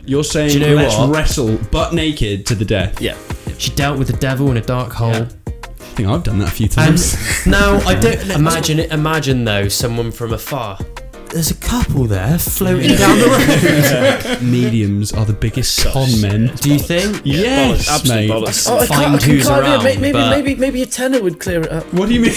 You're saying Do you know let's what? wrestle butt naked to the death. Yeah. She dealt with the devil in a dark hole. I think I've done that a few times. Now, I don't imagine though, someone from afar. There's a couple there floating down the road. Mediums are the biggest con men. Do you think? Yes, bollocks, absolute mate. bollocks. Oh, find who's around. Maybe a tenor would clear it up. What do you mean?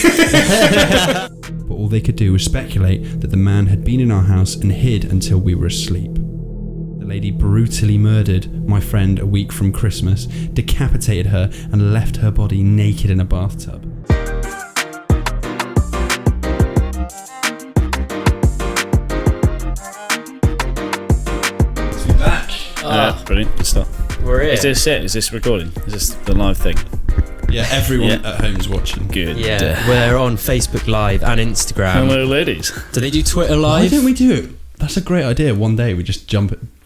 But all they could do was speculate that the man had been in our house and hid until we were asleep. The lady brutally murdered my friend a week from Christmas, decapitated her, and left her body naked in a bathtub. Brilliant, good stuff. We're here. Is this it? Is this recording? Is this the live thing? Yeah, everyone at home is watching. Good. Yeah, we're on Facebook Live and Instagram. Hello, ladies. Do they do Twitter Why Live? don't we do it? That's a great idea. One day we just do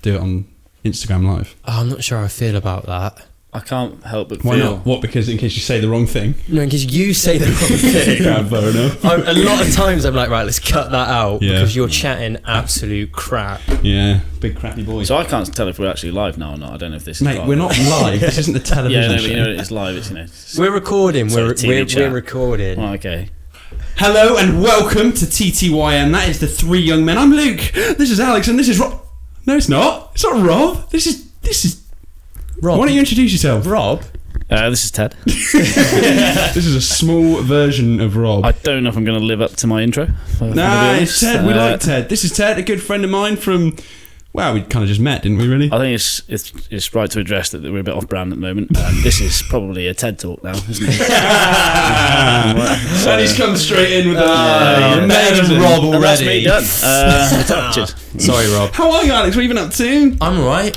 it on Instagram Live. Oh, I'm not sure how I feel about that. I can't help but Why feel. not? What? Because in case you say the wrong thing. No, in case you say the wrong thing. Yeah, fair enough. A lot of times I'm like, right, let's cut that out Yeah. because you're chatting absolute crap. Yeah, big crappy boy. So I can't tell if we're actually live now or not. I don't know if this is Mate, live. we're not live. This isn't a television Yeah, no, show. but you know it's live. It's, you know. It's, We're recording. So We're TV chat. recording. oh, okay. Hello and welcome to TTYM. That is the Three Young Men. I'm Luke. This is Alex, and this is Rob. No, it's not. It's not Rob. This is Rob. Why don't you introduce yourself? Rob? This is Ted. This is a small version of Rob. I don't know if I'm going to live up to my intro. if I'm gonna be Nah, honest. it's Ted. We like Ted. This is Ted, a good friend of mine from. Wow, we kind of just met, didn't we? Really? I think it's right to address that we're a bit off brand at the moment. This is probably a TED talk now, isn't it? And he's come straight in with the. you're better than Rob And that's already. me done. Cheers. Sorry, Rob. How are you, Alex? What have you been up to? I'm alright.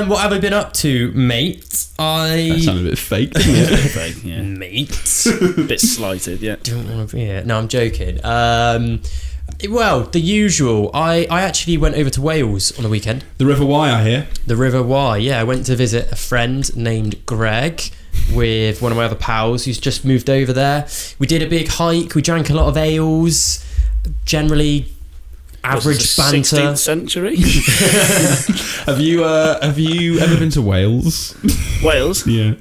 What have I been up to, mate? That sounded a bit fake, didn't it? Fake, yeah. Mate. A bit slighted, yeah. Don't want to be here. No, I'm joking. Well, the usual. I actually went over to Wales on the weekend. The River Wye, I hear. The River Wye, yeah. I went to visit a friend named Greg with one of my other pals who's just moved over there. We did a big hike. We drank a lot of ales. Generally, average banter. 16th century? Have you ever been to Wales? Wales? Yeah.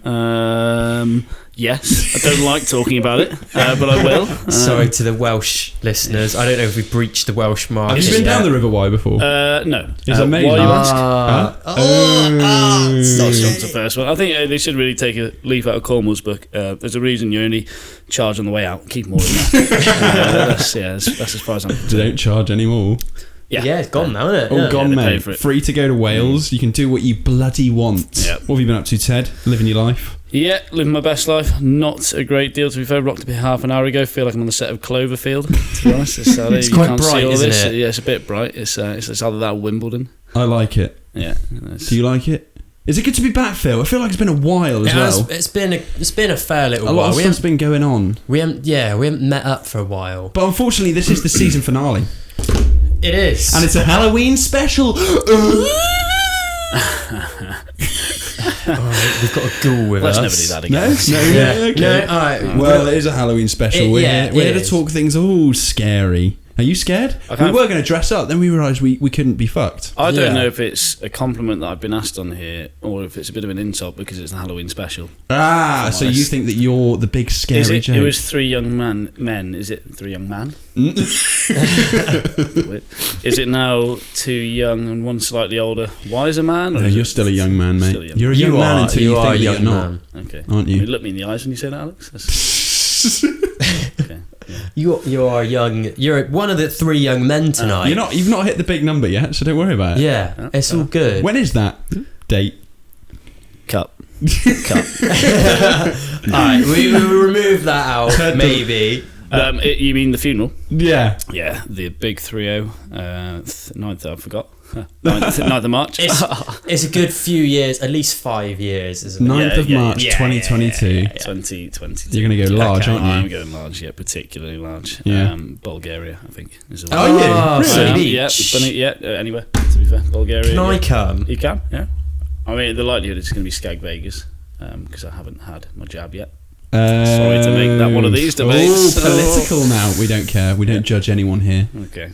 Yes. I don't like talking about it, but I will. Sorry to the Welsh listeners. I don't know if we breached the Welsh market. Have you been yet. down the River Wye before? No. Is it amazing? Why you ask? Huh? That's the first one. I think they should really take a leaf out of Cornwall's book. There's a reason you only charge on the way out. Keep more than that. That's as far as I'm concerned. They don't charge anymore. Yeah, it's gone now, isn't it? All Yeah. gone, they pay mate. for it. Free to go to Wales. You can do what you bloody want. Yeah. What have you been up to, Ted? Living your life? Yeah, living my best life. Not a great deal, to be fair. Rocked a bit half an hour ago. Feel like I'm on the set of Cloverfield, to be honest. It's quite bright, isn't it? Yeah, it's a bit bright. It's either that or Wimbledon. I like it. Yeah. Do you like it? Is it good to be back, Phil? I feel like it's been a while as well. It's been a fair little A lot while. of stuff's been going on. We haven't met up for a while. But unfortunately, this is the season finale. It is. And it's a Halloween special. Alright, we've got a ghoul with Let's us. never do that again. No? Yeah. Okay. No, alright. Well, it is a Halloween special. It- We're yeah, here it to is. talk things all scary. Are you scared? We can't- were going to dress up, then we realised we couldn't be fucked. I don't Yeah. know if it's a compliment that I've been asked on here or if it's a bit of an insult because it's the Halloween special. Ah, so you honest. think that you're the big scary joke? It was three young men. Is it three young man? Is it now two young and one slightly older wiser man? Or No, is you're it still a young man, mate. still a young You're a young man until you think that you're not. Okay. Aren't you? I mean, look me in the eyes when you say that, Alex. Okay. Yeah. You are young. You're one of the three young men tonight. You've not hit the big number yet, so don't worry about it. Yeah, it's all good. When is that date? Cut. Alright, we will remove that out, maybe. You mean the funeral? Yeah. Yeah, the big 3-0. 9th, I forgot. 9th of March. It's a good few years, at least 5 years, isn't it? 9th of yeah, March, yeah, 2022. 2022. You're going to go large, Okay. aren't you? I'm going large, yeah, particularly large. Yeah. Bulgaria, I think. Is the Oh, one. yeah. Really? Yeah, anywhere, to be fair. Bulgaria. Can I yeah. come? You can, yeah. I mean, the likelihood it's going to be Skag Vegas because I haven't had my jab yet. Sorry to make that one of these debates. Oh, political now. We don't care. We don't judge anyone here. Okay.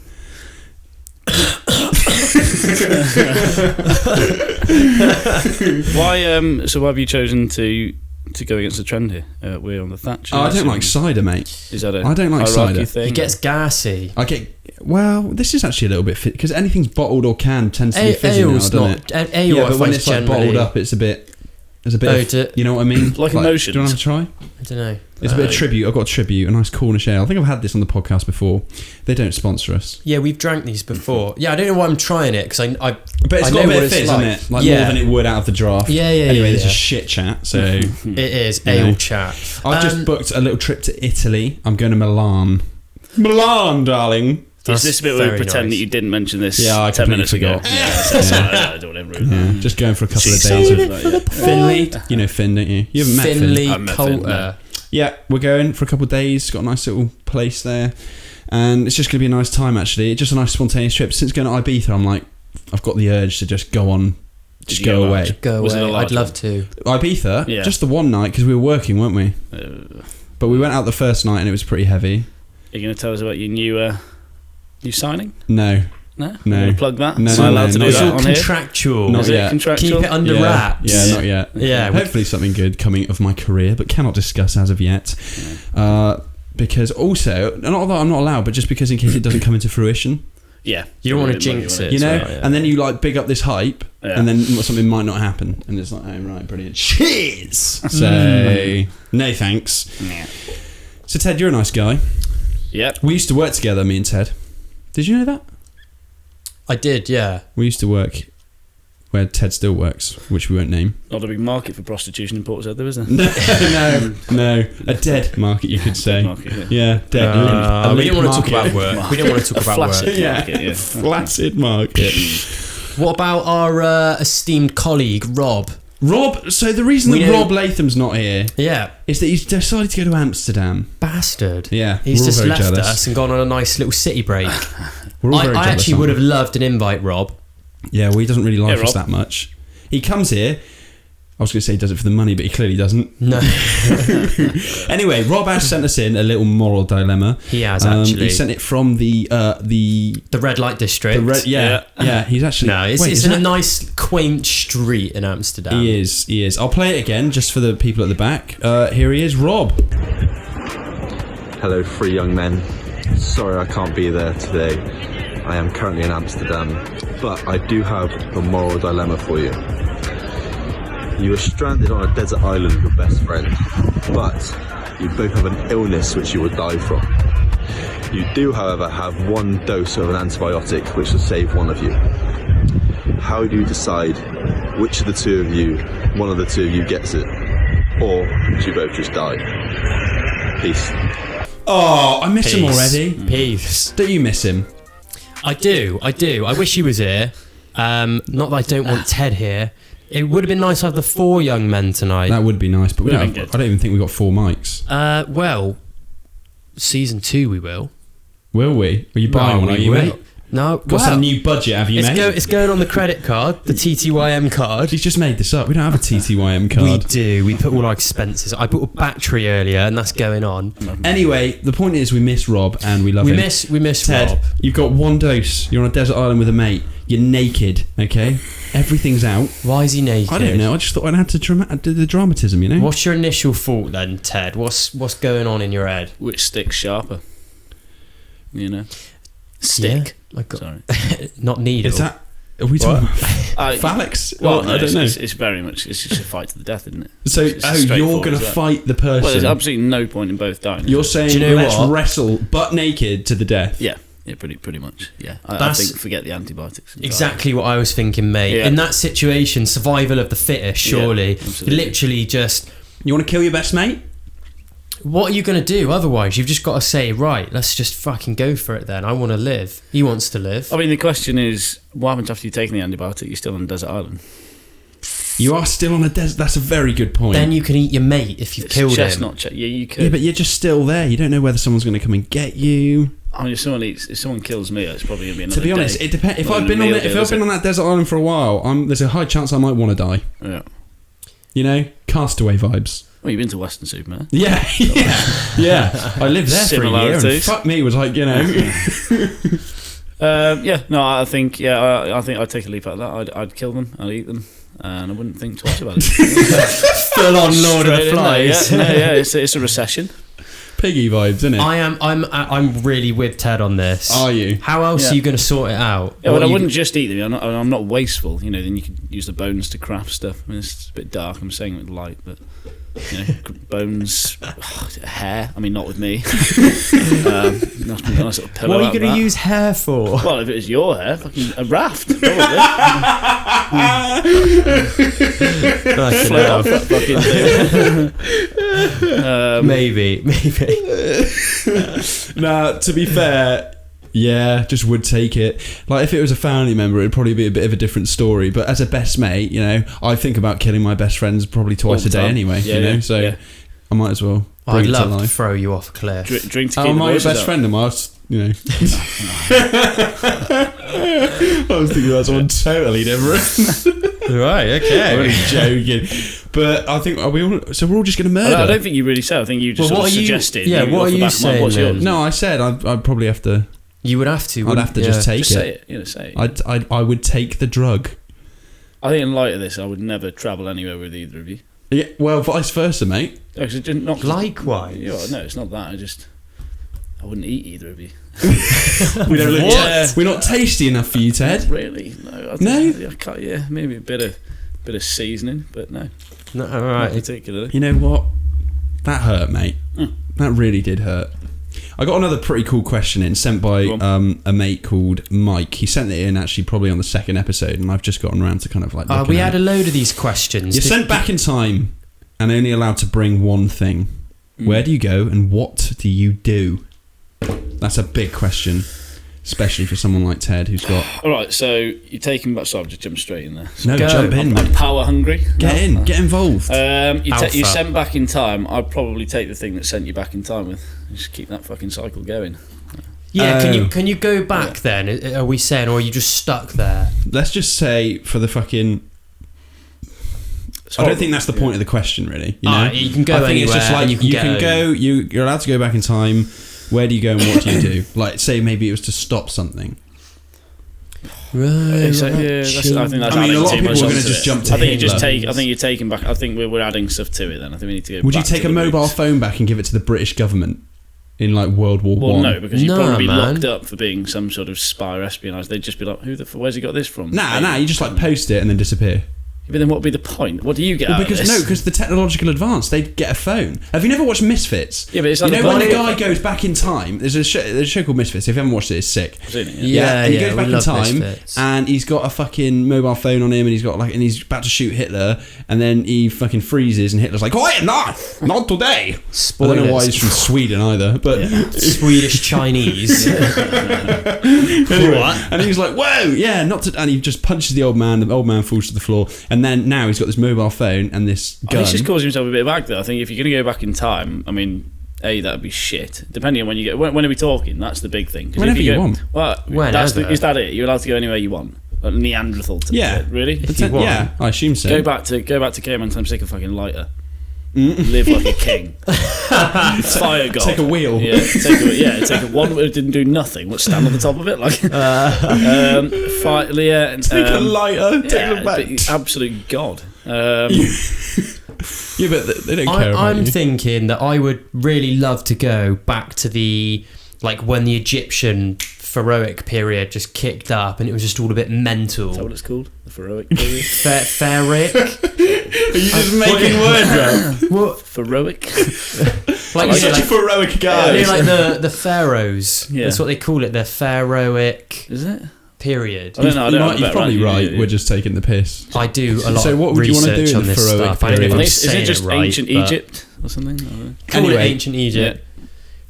So why have you chosen to go against the trend here? We're on the Thatcher. I don't like cider, mate. Is that I don't like cider. thing? It gets gassy. Well, this is actually a little bit fit because anything's bottled or canned tends to be fizzy now, doesn't it? Ale, Yeah, I but when find it's like generally, bottled up, it's a bit. There's a bit. Of, you know what I mean? Like emotions. Do you want to have a try? I don't know. It's a bit of tribute. I've got a tribute, a nice Cornish ale. I think I've had this on the podcast before. They don't sponsor us. Yeah, we've drank these before. Yeah, I don't know why I'm trying it because I But it's I got know a bit what of it's fizz, like. isn't it? Like Yeah. more than it would out of the draft. Yeah. Anyway, this yeah. is shit chat. So It is You ale know. chat. I've just booked a little trip to Italy. I'm going to Milan. Milan, darling. Is this a bit where we very pretend nice. that you didn't mention this Yeah, I 10 minutes ago? completely Yeah, I don't want to Yeah, just going for a couple of She's days saving of it for the Finley. You know Finn, don't you? You haven't met Finn. Finley I've met Finn, Coulter. Yeah, we're going for a couple of days. Got a nice little place there, and it's just going to be a nice time. Actually, just a nice spontaneous trip. Since going to Ibiza, I'm like, I've got the urge to just go on, just you go go away. large? Go Was it a away. large I'd love one? to. Ibiza, Yeah. just the one night because we were working, weren't we? But we went out the first night and it was pretty heavy. Are you going to tell us about your new signing? No, No? No. You wanna plug that? No, Am I allowed to no, do no. It's that all on here? contractual. Not Is yet. it contractual? Keep it under yeah, wraps. yeah, not yet. Yeah. Hopefully something good coming of my career, but cannot discuss as of yet. Because also, not that I'm not allowed, but just because in case it doesn't come into fruition, Yeah. You don't wanna Money, jinx money, it. you know, right, yeah. and then you like big up this hype, Yeah. and then something might not happen, and it's like, oh right, brilliant, cheers. So no thanks. Yeah. So Ted, you're a nice guy. Yep. We used to work together, me and Ted. Did you know that? I did, yeah. We used to work where Ted still works, which we won't name. Not a big market for prostitution in Portishead, there, is there? No, a dead market, you could say. Market, yeah. Yeah, dead. A We limp don't want to talk market. about work. We don't want to talk A about flaccid work. Yeah, market, yeah. flaccid market. What about our esteemed colleague, Rob? Rob, so the reason We that don't- Rob Latham's not here Yeah, is that he's decided to go to Amsterdam. bastard. Yeah, He's we're all just very left jealous. us and gone on a nice little city break. We're all I very jealous, actually aren't would have we? loved an invite, Rob. Yeah, well, he doesn't really like Yeah, us Rob. that much. He comes here. I was going to say he does it for the money, but he clearly doesn't. No, Anyway, Rob has sent us in a little moral dilemma. he has actually. He sent it from the The red light district. yeah. He's actually No, it's Wait, in isn't a it? nice, quaint street in Amsterdam. He is. I'll play it again just for the people at the back. Here he is, Rob. Hello, three young men. Sorry I can't be there today. I am currently in Amsterdam, but I do have a moral dilemma for you. You are stranded on a desert island with your best friend, but you both have an illness which you will die from. You do, however, have one dose of an antibiotic which will save one of you. How do you decide which of the two of you, one of the two of you gets it, or do you both just die? Peace. Oh, I miss him Peace. already. Peace. Don't you miss him? I do. I wish he was here. Not that I don't want Ted here. It would have been nice to have the four young men tonight. That would be nice, but we Would've don't. been I good. don't even think we got 4 mics. Well, season 2 we will. Will we? Are you buying one? Are you, mate? No, Got some new budget, have you, mate? It's going on the credit card, the TTYM card. He's just made this up. We don't have a TTYM card. We do. We put all our expenses. I bought a battery earlier, and that's going on. Anyway, the point is we miss Rob and we love We him. miss Ted, Rob. you've got one dose. You're on a desert island with a mate. You're naked, okay? Everything's out. Why is he naked? I don't know. I just thought I'd have to do the dramatism, you know? What's your initial thought then, Ted? What's going on in your head? Which stick's sharper? You know? Stick. Yeah, I got Sorry. not needle. Is that... Are we talking about I- phalanx? Well, Well, no, I don't know. it's very much... It's just a fight to the death, isn't it? So, it's you're straightforward going to as that. fight the Well, there's person. absolutely no point in both dying. is You're there? saying Do you know let's what? wrestle butt naked to the death. Yeah, pretty much. Yeah, I That's- think forget the antibiotics. entirely. Exactly what I was thinking, mate. Yeah. In that situation, survival of the fittest, surely. absolutely. Literally just... You want to kill your best mate? What are you going to do otherwise? You've just got to say, right, let's just fucking go for it then. I want to live. He wants to live. I mean, the question is, what happens after you've taken the antibiotic? You're still on a desert island. You are still on a desert. That's a very good point. Then you can eat your mate if you've It's killed him. chestnut. Yeah, you could. Yeah, but you're just still there. You don't know whether someone's going to come and get you. I mean, if someone kills me, it's probably going to be another To be honest, day. it depends. If Not I've even been a on meal it, if deal, I've is been it? on that desert island for a while, there's a high chance I might want to die. Yeah. You know, Castaway vibes. Well, you've been to Western Superman. Yeah, yeah. I lived there for a year, and Similarities. fuck me, was like, you know. I think I'd take a leap out of that. I'd kill them, I'd eat them, and I wouldn't think twice about it. Full on Lord of the Flies. It's a recession. Piggy vibes, isn't it? I'm really with Ted on this. Are you? How else are you going to sort it out? Yeah, well, I wouldn't just eat them. I'm not wasteful. You know, then you can use the bones to craft stuff. I mean, it's a bit dark. I'm saying it with light, but you know, bones, hair. I mean, not with me. Nice little pillow. What are you going to use hair for? Well, if it was your hair, fucking a raft, probably. Float off that fucking thing. Maybe. Nah, to be fair, yeah, just would take it. Like, if it was a family member, it'd probably be a bit of a different story. But as a best mate, you know, I think about killing my best friends probably twice a day anyway. Yeah, you know, yeah, so yeah. I might as well. I'd bring it to love to life. throw you off a cliff. Drink to keep Oh, the my voices best up. friend, you know. I was thinking about someone totally different. Right, I'm okay. only joking. But I think we're all just going to murder. I don't think you really said. I think you just Well, sort what of are you- suggested. yeah, what off are the you back of my mind. saying What's yours? then? No, I said I'd probably have to. You would have to. I'd have to just take Just it. say it. You know, say it. I would take the drug. I think in light of this, I would never travel anywhere with either of you. Yeah, well, vice versa, mate. Likewise. Yeah, no, it's not that. I wouldn't eat either of you. We don't look. What? We're not tasty enough for you, Ted. Really? No. I can't, yeah, maybe a bit of seasoning, but no. No, all Not right. particularly. You know what? That hurt, mate. Mm. That really did hurt. I got another pretty cool question in sent by Go on. a mate called Mike. He sent it in actually probably on the second episode, and I've just gotten around to kind of like. We looking had at a it. load of these questions. You're sent back in time and only allowed to bring one thing. Where do you go and what do you do? That's a big question, especially for someone like Ted who's got. All right, so you're taking back. So I've just jumped straight in there. No, Go. jump in, I'm mate. power hungry. Get involved. You're Alpha. sent back in time. I'd probably take the thing that sent you back in time with. Just keep that fucking cycle going. Yeah, Oh. can you go back then? Are we saying, or are you just stuck there? Let's just say for the fucking. I don't think that's the point of the question, really. You know, You can go I think anywhere. it's just like and you can get go. You're allowed to go back in time. Where do you go and what do you do? Like, say maybe it was to stop something. Right, I think that's I mean, adding a lot of too people much are going onto to just it. jump to I think you just Hitler. take. I think you're taking back. I think we're adding stuff to it. Then I think we need to go. Would you back take to a the mobile roots. phone back and give it to the British government in like World War Well, One? no, because you'd Nah, probably be man. locked up for being some sort of spy or espionage. They'd just be like, where's he got this from? Nah, you just like post it and then disappear. But then what would be the point? What do you get Well, out because of this? because the technological advance, they'd get a phone. Have you never watched Misfits? Yeah, but it's like you know the when a body- guy goes back in time. There's a show called Misfits. If you haven't watched it, it's sick. I've seen it, Yeah, and he goes we back in love time, Misfits. and he's got a fucking mobile phone on him, and he's about to shoot Hitler, and then he fucking freezes, and Hitler's like, "Quiet, not today." I don't know why he's from Sweden either, but Swedish Chinese. anyway, and he's like, "Whoa, yeah, not to," and he just punches the old man. The old man falls to the floor, and then now he's got this mobile phone and this gun. He's just causing himself a bit of ag though. I think if you're going to go back in time, I mean, that'd be shit. Depending on when you get. When are we talking? That's the big thing. 'Cause Whenever if you go, want. Well, Whenever. is that it? You're allowed to go anywhere you want. Like Neanderthal. Yeah. Really? you want. Yeah, I assume so. Go back to caveman time. Take a fucking lighter. Live like a king. Fire god. Take a wheel. Yeah, take a one that didn't do nothing. Let's stand on the top of it like. Fight, yeah. Take a lighter. Take Yeah, it back. but absolute god. Yeah, but they don't care about I'm you. thinking that I would really love to go back to the when the Egyptian pharaohic period just kicked up and it was just all a bit Is that mental. what it's called? The pharaohic period? Pharaohic? Are you just making words up? What? Pharaohic? Like, You're you know, such a heroic guy. you know, like the pharaohs. Yeah. That's what they call it. The pharaohic Is it? period. I don't know. I don't know He's better, probably right. Yeah. We're just taking the piss. I do a lot So what of would you wanna research do in on the this pharaoh stuff. I don't know if period? I'm Is saying it just right, ancient but- Egypt or something? I don't know. Call Anyway. it ancient Egypt.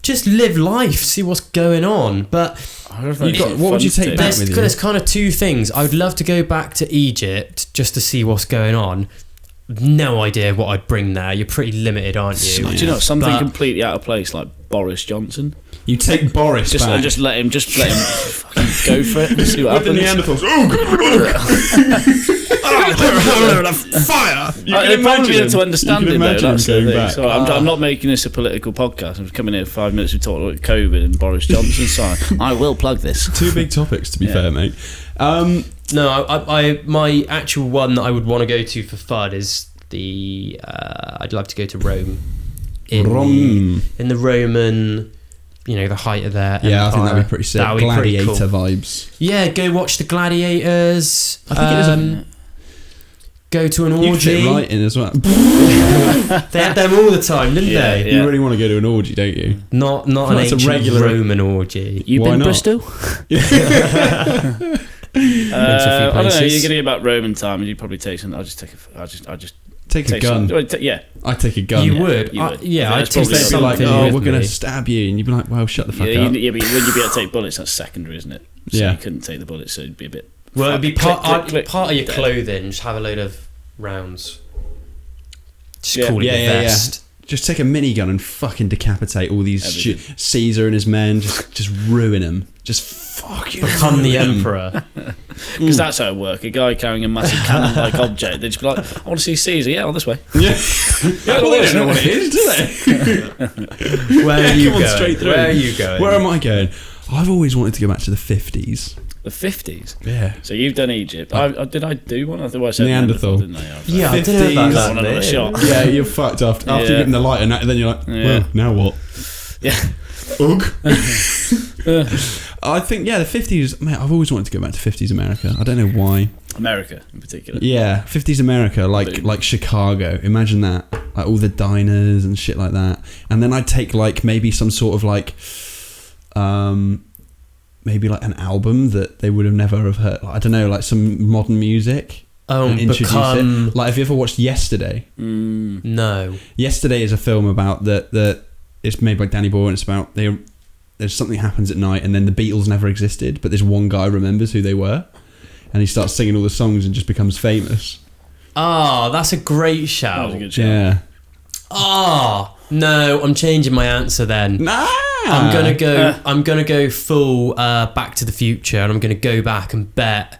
Just live life, see what's going on. But I don't know if that's what would you fun take to back do. with you? there's kind of two things. I would love to go back to Egypt just to see what's going on. No idea what I'd bring there. You're pretty limited, aren't you? Do you know something But- completely out of place like Boris Johnson? You take Boris Just back. just let him fucking go for it and see what with the happens. Neanderthals. Oh, God. Fire! They'd probably be able to understand you it can though. imagine That's him the going thing. back. So I'm not making this a political podcast. I'm coming here 5 minutes to talk about COVID and Boris Johnson. So I will plug this. Two big topics, to be fair, mate. No, I my actual one that I would want to go to for fun is the I'd love to go to Rome. In the Roman, the height of their empire. Yeah, I think that'd be pretty sick. That'd be Gladiator pretty cool. vibes. Yeah, go watch the gladiators. I think it is go to an You orgy. fit right in as well. They had them all the time, didn't Yeah, they? yeah. You really want to go to an orgy, don't you? Not an That's a ancient regular- Roman orgy. You Why been not? Bristol? Been to a few I don't know. places. You're getting about Roman time, and you'd probably take some. I'll just Take a take gun. some. Yeah, I'd take a gun. You Yeah, would. you would. Yeah, I I'd think take that's They'd be like, something oh, with we're going me. to stab you. And you'd be like, well, shut the fuck yeah, up. but when you be able to take bullets, that's secondary, isn't it? So Yeah. you couldn't take the bullets, so it'd be a bit. Well, it'd be Click, part click, click. of your Dead. clothing. Just have a load of rounds. Just Yeah. call it Yeah, your yeah, yeah. vest. Just take a minigun and fucking decapitate all these Everything. Caesar and his men. Just ruin them. Just fucking Become the ruin 'em. emperor. Because that's how it works. A guy carrying a massive cannon-like object, they'd just be like, I want to see Caesar. Yeah, on this way. Yeah. Well, they don't know what it is, do they? Where are you Come on, going? straight through. Where are you going? Where am I going? I've always wanted to go back to the 50s. The 50s. Yeah. So you've done Egypt. Did I do one? I thought I said Neanderthal. didn't I? Yeah, I don't know about 50s. that. Another mate. shot. Yeah, you're fucked after you Yeah. give them the light, and then you're like, Yeah. well, now what? Yeah. Ugh. I think, the 50s, mate, I've always wanted to go back to 50s America. I don't know why. America in particular. Yeah, 50s America, Boom. like Chicago. Imagine that. Like all the diners and shit like that. And then I'd take like maybe some sort of like maybe like an album that they would have never have heard. Like, I don't know, like some modern music. And introduce it. Like, have you ever watched Yesterday? No. Yesterday is a film about that it's made by Danny Boyle, and it's about there's something happens at night, and then the Beatles never existed, but this one guy remembers who they were, and he starts singing all the songs and just becomes famous. Oh, that's a great That was shout. a good shot. Yeah. Oh, no, I'm changing my answer then. Nah. I'm gonna go full Back to the Future, and I'm gonna go back and bet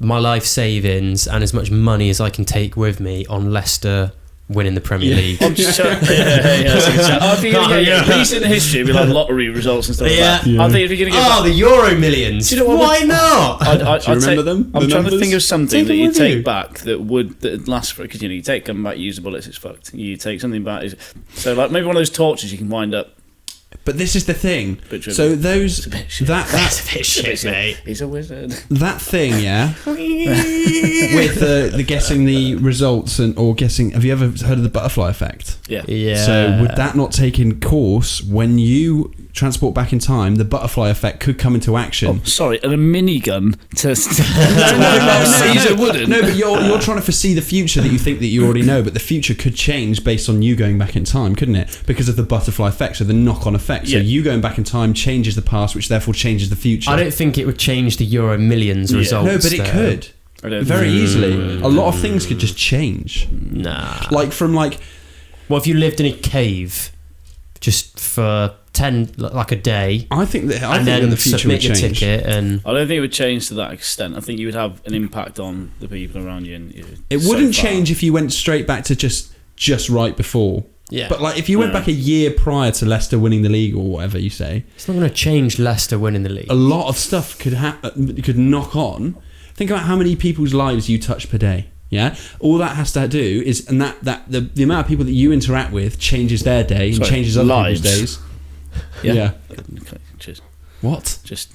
my life savings and as much money as I can take with me on Leicester winning the Premier League. I'm just that's a good shot. I think you're going to get recent history, be like lottery results and stuff like that. Yeah. I think if you're going to Oh, get the Euro Millions. Do you know what Why not? Do you remember them? I'm The trying to numbers? think of something Take that them you with take you. back that lasts for, because you take them back, use the bullets, it's fucked. You take something back, so like maybe one of those torches you can wind up. But this is the thing. Bit trivial. So those It's a bit shit. that That's a bit shit, mate. He's a wizard. that thing, yeah, with the guessing the results or guessing. Have you ever heard of the butterfly effect? Yeah. Yeah. So would that not take in course when you transport back in time? The butterfly effect could come into action. Oh, sorry, and a minigun to no, Caesar wouldn't. No, but you're trying to foresee the future that you think that you already know, but the future could change based on you going back in time, couldn't it? Because of the butterfly effect, so the knock-on effect. So Yeah. you going back in time changes the past, which therefore changes the future. I don't think it would change the Euro Millions results. No, but it though. could. I don't Very think- easily. A lot of things could just change. Nah. Like from like Well, if you lived in a cave just for 10, like a day, I think that and that then the future submit would your change. ticket, and I don't think it would change to that extent. I think you would have an impact on the people around you. And It wouldn't change if you went straight back to just right before. yeah, But like if you went back a year prior to Leicester winning the league or whatever you say, it's not going to change Leicester winning the league. a lot of stuff could knock on. Think about how many people's lives you touch per day. Yeah, all that has to do is, and that the amount of people that you interact with changes their day and Sorry, changes other lives. people's days. Yeah. Yeah. Okay, cheers. What? Just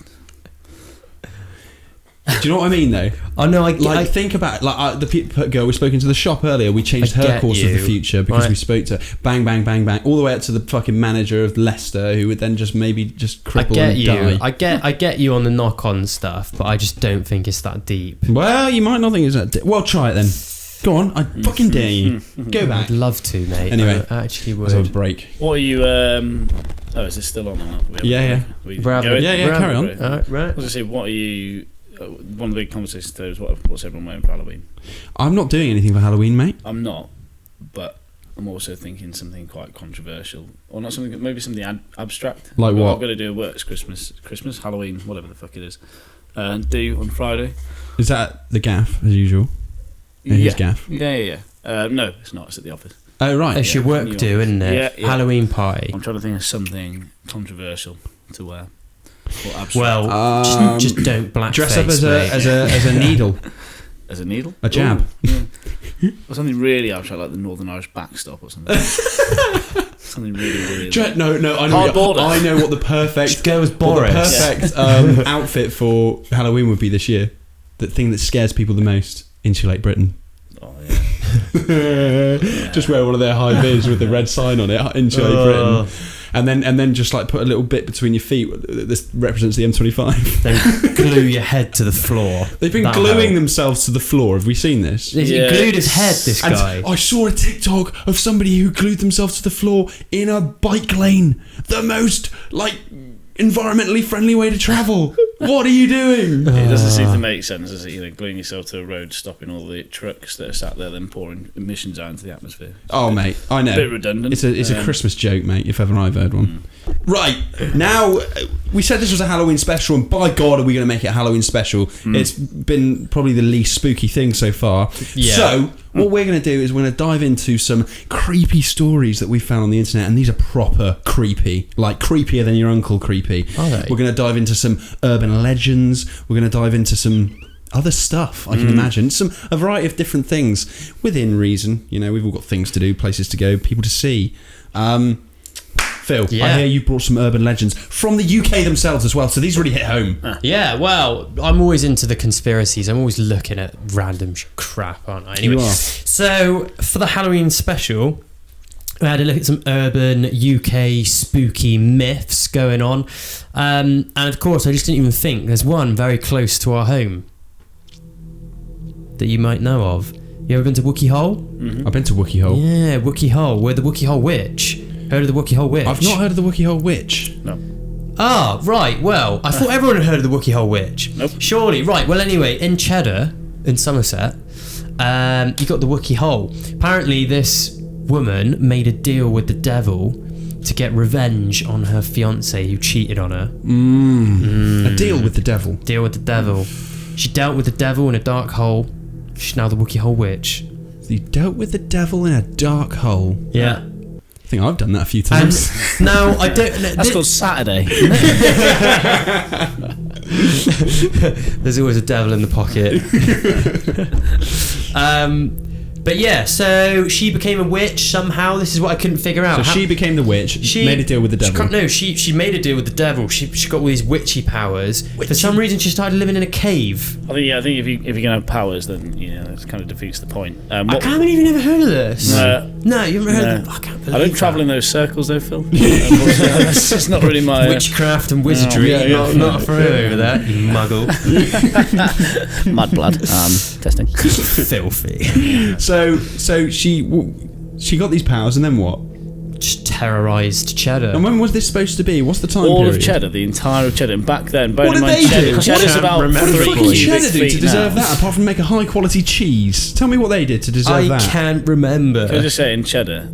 Do you know what I mean though? I know. Like think about it, like the girl we spoke into the shop earlier. We changed I her get course of the you. future because Right. we spoke to bang, bang, bang, bang, all the way up to the fucking manager of Leicester, who would then just maybe just I cripple get and you. die. I get you on the knock-on stuff, but I just don't think it's that deep. Well, you might not think it's that. Well, try it then. Go on, I fucking dare you. Go back. I'd love to, mate. Anyway, I actually Let's have a would. break. what are you? Oh, is this still on or not? We Yeah, haven't- we We're having- going? Yeah, yeah, we're carry having- on. Alright, right. I was gonna say, what are you? One of the big conversations today was what's everyone wearing for Halloween? I'm not doing anything for Halloween, mate. I'm not, but I'm also thinking something quite controversial, or not something, maybe something abstract. Like what? I'm going to do a works Christmas, Halloween, whatever the fuck it is, and do on Friday. Is that the gaff as usual? Here's Gaff. Yeah. No, it's not. It's at the office. Oh, right. It's your work do, isn't it? Yeah. Halloween party. I'm trying to think of something controversial to wear. Or abstract. Well, just don't blackface. Dress up as a needle. As a needle? A jab. Ooh, yeah. Or something really abstract, like the Northern Irish backstop or something. Something really weird. No, I know what the perfect... Just go as Boris. The perfect outfit for Halloween would be this year. The thing that scares people the most. Insulate Britain. Oh, yeah. Just wear one of their high vis with the red sign on it. Insulate Britain. And then just like put a little bit between your feet. This represents the M25. Then glue your head to the floor. They've been gluing themselves to the floor. Have we seen this? He glued his head, this guy. I saw a TikTok of somebody who glued themselves to the floor in a bike lane. The most, environmentally friendly way to travel. What are you doing? It doesn't seem to make sense, does it? Gluing yourself to a road, stopping all the trucks that are sat there, then pouring emissions out into the atmosphere. Oh, mate, I know. A bit redundant. It's a Christmas joke, mate, if ever I've heard one. Right, now, we said this was a Halloween special, and by God, are we going to make it a Halloween special? It's been probably the least spooky thing so far. Yeah. So, what we're going to do is we're going to dive into some creepy stories that we found on the internet, and these are proper creepy, like creepier than your uncle creepy. Are they? We're going to dive into some urban legends. We're going to dive into some other stuff, I can imagine. A variety of different things within reason. You know, we've all got things to do, places to go, people to see. Phil, I hear you brought some urban legends from the UK themselves as well, so these really hit home. Yeah, well, I'm always into the conspiracies. I'm always looking at random crap, aren't I? Anyway, You are. so for the Halloween special, we had a look at some urban UK spooky myths going on. And of course, I just didn't even think there's one very close to our home that you might know of. You ever been to Wookey Hole? I've been to Wookey Hole. Yeah, Wookey Hole. We're the Wookey Hole Witch. Heard of the Wookey Hole Witch? I've not heard of the Wookey Hole Witch. No. Ah, right. Well, I thought everyone had heard of the Wookey Hole Witch. Nope. Surely. Right. Well, anyway, in Cheddar, in Somerset, you got the Wookey Hole. Apparently, this woman made a deal with the devil to get revenge on her fiancé who cheated on her. A deal with the devil. Deal with the devil. She dealt with the devil in a dark hole. She's now the Wookey Hole Witch. You dealt with the devil in a dark hole. Yeah. I think I've done that a few times. And now I don't. That's called Saturday. There's always a devil in the pocket. But yeah, so she became a witch somehow. This is what I couldn't figure out. So she became the witch, made a deal with the devil. She made a deal with the devil. She got all these witchy powers. For some reason, she started living in a cave. I think if you're going to have powers, then that kind of defeats the point. I can't believe you've never heard of this. No, you haven't heard of that. I can't believe I don't travel in those circles though, Phil. That's just not really my... Witchcraft and wizardry, not for him over there, you muggle. Mudblood. Testing. Filthy. So she got these powers, and then what? Just terrorised Cheddar. And when was this supposed to be? What's the time All period? of Cheddar, the entire of Cheddar. And back then, What did they do? Cheddar's about What 3 did fucking cubic Cheddar do feet to deserve now. that, apart from make a high quality cheese? Tell me what they did to deserve that. I can't remember. Can I just say in Cheddar,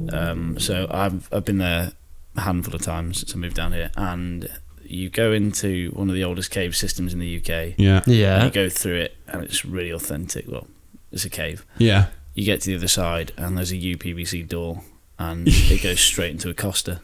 so I've been there a handful of times since I moved down here, and you go into one of the oldest cave systems in the UK. Yeah. And Yeah. you go through it, and it's really authentic. Well, it's a cave. Yeah. You get to the other side, and there's a UPVC door, and it goes straight into a Costa.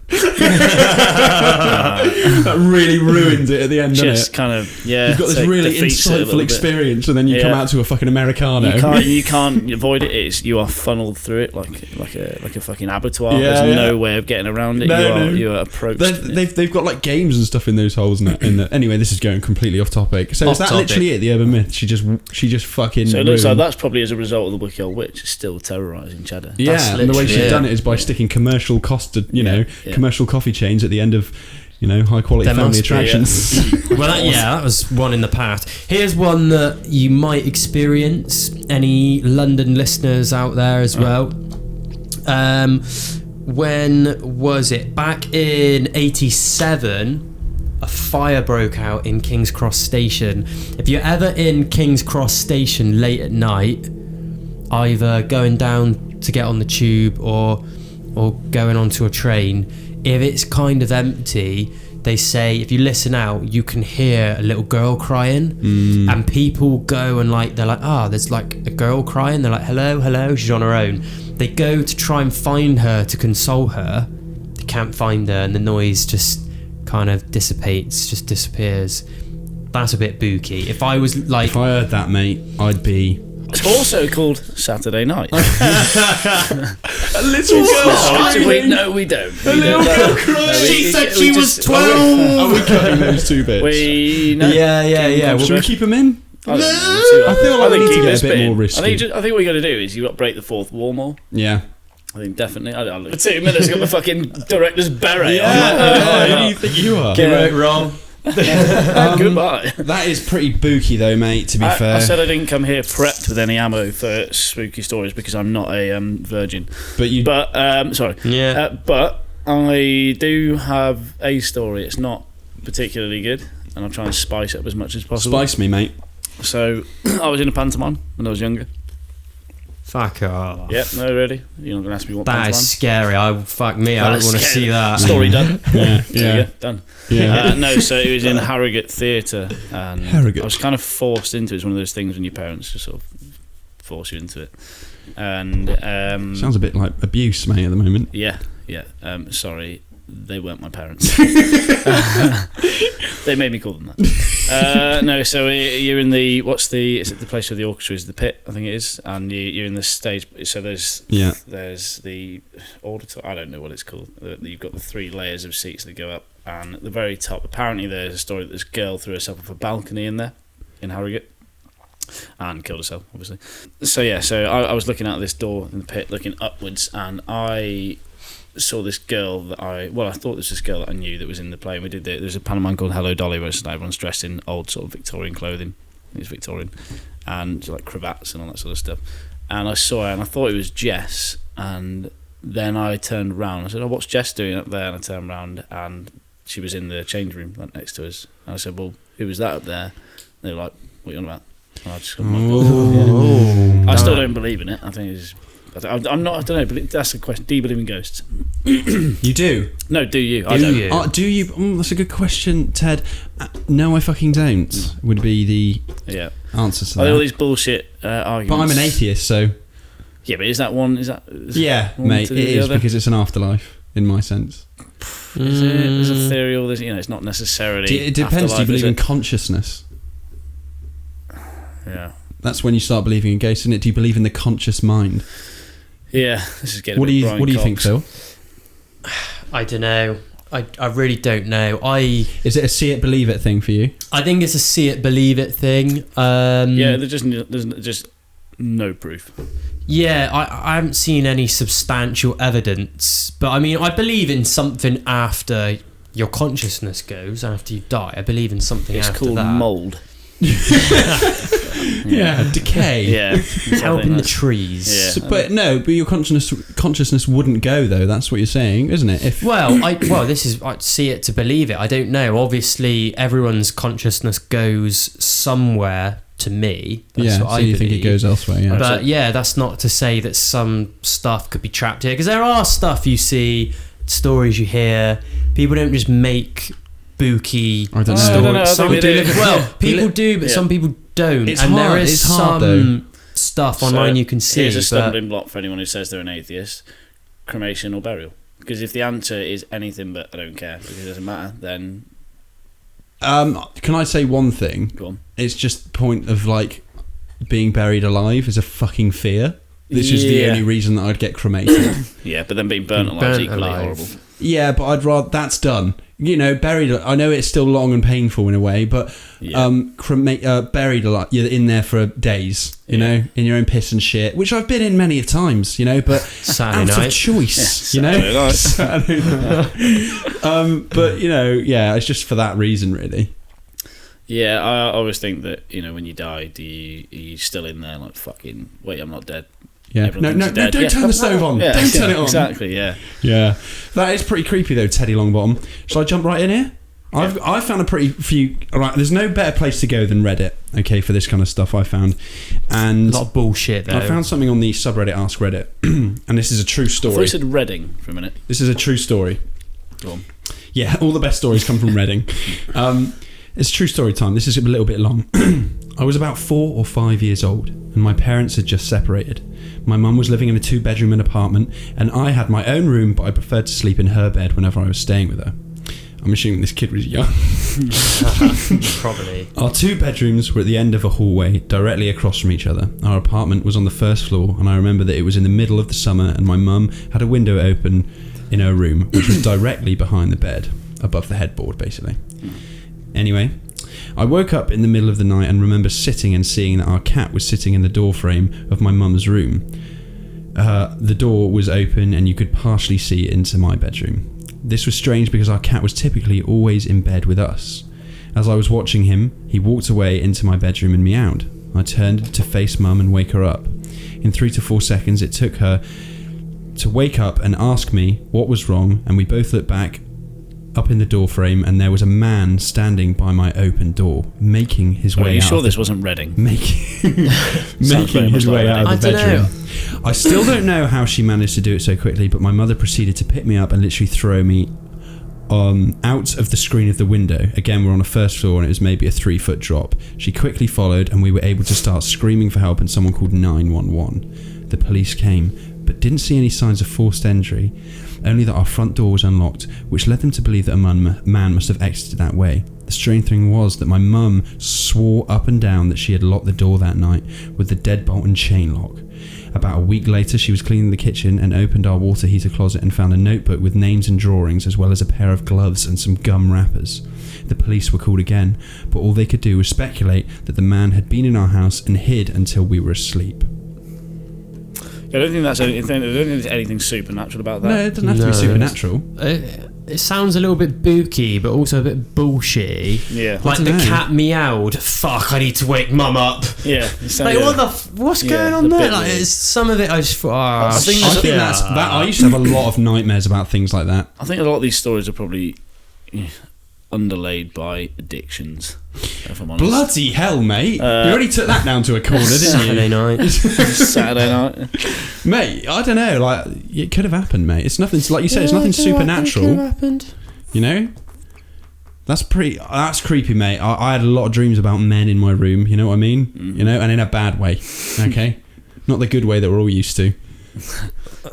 That really ruined it at the end, doesn't Just it? kind of, yeah. You've got this it really defeats it a insightful little bit. experience, and then you come out to a fucking Americano. You can't avoid it. You are funneled through it like a fucking abattoir. Yeah, There's yeah. no way of getting around it. No. You are approached. They've got like games and stuff in those holes. Anyway, this is going completely off topic. So is that Off-topic. literally it? The urban myth? She just fucking. So it looks like ruined- that's probably as a result of the Wookey Old Witch. It's still terrorising Cheddar. Yeah, That's and the way literally she's it. done it is by sticking commercial Costa, Yeah. commercial coffee chains at the end of, high quality There family must be, attractions. Well, that was one in the past. Here's one that you might experience. Any London listeners out there as well? When was it? Back in '87, a fire broke out in King's Cross Station. If you're ever in King's Cross Station late at night, either going down to get on the tube or going onto a train, if it's kind of empty, they say if you listen out, you can hear a little girl crying, and people go and like they're like, there's like a girl crying. They're like, hello, she's on her own. They go to try and find her to console her. They can't find her, and the noise just kind of dissipates, just disappears. That's a bit booky. If I was like, If I heard that, mate, I'd be... It's also called Saturday Night. A little girl No, we don't. A little girl crying. she said she was 12. Are we cutting those two bits? Yeah. Should we keep them in? I feel like we need to get a bit more risky. I think what you got to do is you got to break the fourth wall more. Yeah. I think definitely. I look for 2 minutes. Got the fucking director's beret. Who do you think you are? Get it wrong. Goodbye. That is pretty booky though, mate, to be fair. I said I didn't come here prepped with any ammo for spooky stories because I'm not a virgin. But sorry. Yeah. But I do have a story. It's not particularly good, and I'll try and spice it up as much as possible. Spice me, mate. So I was in a pantomime when I was younger. Fuck off. Yep, no, really? You're not going to ask me what That pantomime? is scary. I don't want to see that. Story done. Yeah. Done. Yeah. No, so it was in Harrogate Theatre, and Harrogate. I was kind of forced into it. It's one of those things when your parents just sort of force you into it. And Sounds a bit like abuse, mate, at the moment. yeah. Sorry, they weren't my parents. They made me call them that. No, so you're in the is it the place where the orchestra is? The pit, I think it is, and you're in the stage. So there's the auditorium. I don't know what it's called. You've got the 3 layers of seats that go up, and at the very top, apparently there's a story that this girl threw herself off a balcony in there, in Harrogate, and killed herself, obviously. So I was looking out this door in the pit, looking upwards, and I saw this girl that I thought this was this girl that I knew that was in the play, and we did there's a pantomime called Hello Dolly where everyone's dressed in old sort of Victorian clothing. It's Victorian, and like cravats and all that sort of stuff. And I saw her and I thought it was Jess, and then I turned around. I said, what's Jess doing up there? And I turned around and she was in the change room right next to us. And I said, well, who was that up there? And they were like, what are you on about? And I just got I still don't believe in it. I think it's I'm not. I don't know. But that's the question. Do you believe in ghosts? You do? No. Do you? Do you? Do you? That's a good question, Ted. No, I fucking don't. Would be the answer to that. All these bullshit arguments. But I'm an atheist, so. Yeah, but is that one? Is one mate. It is because it's an afterlife, in my sense. There's a theory. Or it's not necessarily. It depends. Do you believe in consciousness? Yeah. That's when you start believing in ghosts, isn't it? Do you believe in the conscious mind? Yeah, this is getting. What do you think, Phil? I don't know. I really don't know. Is it a see it believe it thing for you? I think it's a see it believe it thing. There's just no proof. Yeah, I haven't seen any substantial evidence, but I mean, I believe in something after your consciousness goes, after you die. I believe in something after that. It's called mould. Decay. Yeah, helping the trees. Yeah. But your consciousness wouldn't go though. That's what you're saying, isn't it? This is I see it to believe it. I don't know. Obviously, everyone's consciousness goes somewhere. To me, that's what I you believe. think it goes elsewhere? Yeah, but that's not to say that some stuff could be trapped here, because there are stuff you see, stories you hear. People don't just make booky I don't know. stories. Some do. Well, people do, but some people don't. It's and hard. there is It's hard, some stuff online you can see. Here's a stumbling block for anyone who says they're an atheist: cremation or burial. Because if the answer is anything but I don't care because it doesn't matter, then. Can I say one thing? Go on. It's just the point of like being buried alive is a fucking fear. This is the only reason that I'd get cremated. Yeah, but then being burnt alive is equally horrible. Yeah, but I'd rather that's done. Buried. I know it's still long and painful in a way, but buried alive. You're in there for days. You know, in your own piss and shit, which I've been in many times. But Saturday out night. of choice. Saturday night. But it's just for that reason, really. Yeah, I always think that when you die, are you still in there like fucking? Wait, I'm not dead. Yeah. No, don't turn the stove on. Yeah, don't turn it on. Exactly. Yeah. Yeah. That is pretty creepy though, Teddy Longbottom. Shall I jump right in here? I've found a pretty few. Right, there's no better place to go than Reddit. Okay, for this kind of stuff, I found, and a lot of bullshit though. I found something on the subreddit Ask Reddit, and this is a true I thought story. you said Reading for a minute. This is a true story. Go on. Yeah, all the best stories come from Reading. It's true story time. This is a little bit long. I was about 4 or 5 years old, and my parents had just separated. My mum was living in a 2-bedroom apartment, and I had my own room, but I preferred to sleep in her bed whenever I was staying with her. I'm assuming this kid was young. Probably. Our 2 bedrooms were at the end of a hallway, directly across from each other. Our apartment was on the first floor, and I remember that it was in the middle of the summer, and my mum had a window open in her room, which was directly behind the bed, above the headboard, basically. Anyway, I woke up in the middle of the night and remember sitting and seeing that our cat was sitting in the door frame of my mum's room. The door was open and you could partially see into my bedroom. This was strange because our cat was typically always in bed with us. As I was watching him, he walked away into my bedroom and meowed. I turned to face Mum and wake her up. In 3 to 4 seconds it took her to wake up and ask me what was wrong, and we both looked back up in the door frame, and there was a man standing by my open door, making his way out. Are you sure this wasn't Reading? Making his way out of the bedroom. I still don't know how she managed to do it so quickly, but my mother proceeded to pick me up and literally throw me out of the screen of the window. Again, we're on a first floor and it was maybe a 3-foot drop. She quickly followed and we were able to start screaming for help, and someone called 911. The police came, but didn't see any signs of forced entry, only that our front door was unlocked, which led them to believe that a man must have exited that way. The strange thing was that my mum swore up and down that she had locked the door that night with the deadbolt and chain lock. About a week later, she was cleaning the kitchen and opened our water heater closet and found a notebook with names and drawings, as well as a pair of gloves and some gum wrappers. The police were called again, but all they could do was speculate that the man had been in our house and hid until we were asleep. I don't think there's anything supernatural about that. No, it doesn't have to be supernatural. It sounds a little bit booky, but also a bit bullshitty. Yeah. Like the cat meowed, fuck, I need to wake Mum up. Yeah. Like, what's going on there? Like, it's, some of it I just thought, I think that's that. I used to have a lot of nightmares about things like that. I think a lot of these stories are probably underlaid by addictions, if I'm honest. Bloody hell, mate. You already took that down to a corner, didn't you? Saturday night. Mate, I don't know. Like, it could have happened, mate. It's nothing, like you said, it's nothing supernatural. It could have happened. You know? That's creepy, mate. I had a lot of dreams about men in my room, you know what I mean? Mm-hmm. You know, and in a bad way. Okay? Not the good way that we're all used to.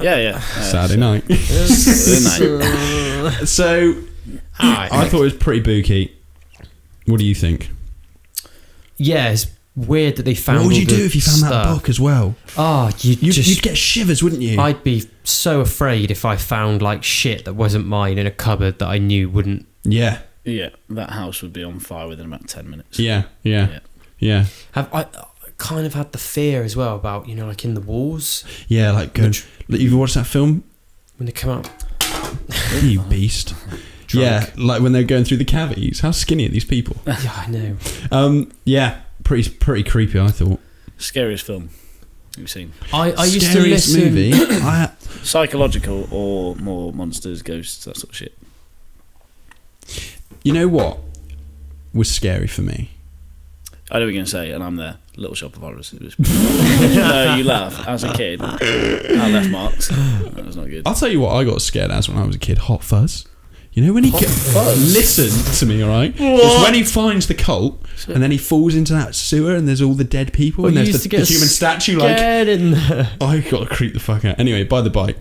Yeah. Saturday night. So, I thought it was pretty booky. What do you think? Yeah, it's weird that they found. What would you do if you found that book as well? Oh, you'd get shivers, wouldn't you? I'd be so afraid if I found like shit that wasn't mine in a cupboard that I knew wouldn't. Yeah. Yeah, that house would be on fire within about 10 minutes. Yeah. I kind of had the fear as well about, you know, like in the walls. Yeah, like you've watched that film? When they come out. You beast. Drunk. Yeah, like when they're going through the cavities. How skinny are these people? Yeah, I know. Yeah, pretty creepy, I thought. Scariest film you've seen? I used to listen. Movie. Psychological or more monsters, ghosts, that sort of shit. You know what was scary for me? I know what you're going to say, and I'm there. Little Shop of Horrors. It was. No, you laugh. As a kid, I left marks. That was not good. I'll tell you what I got scared as when I was a kid. Hot Fuzz. You know when listen to me, all right? It's when he finds the cult and then he falls into that sewer and there's all the dead people and there's the human statue. Like, in there. I got to creep the fuck out. Anyway, by the by,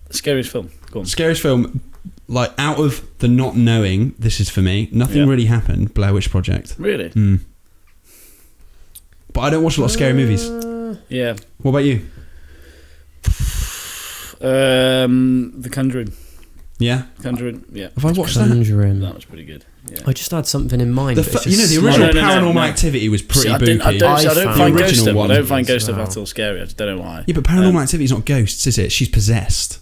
scariest film. Go on. Scariest film. Like, out of the not knowing, this is for me. Nothing really happened. Blair Witch Project. Really? But I don't watch a lot of scary movies. Yeah. What about you? The Conjuring. Yeah. Conjuring. Yeah. Have I watched Conjuring? That was pretty good. Yeah. I just had something in mind. The original Paranormal Activity was pretty booky. I don't find ghost stuff. I don't find ghost well. stuff at all scary. I just don't know why. Yeah, but Paranormal Activity is not ghosts, is it? She's possessed.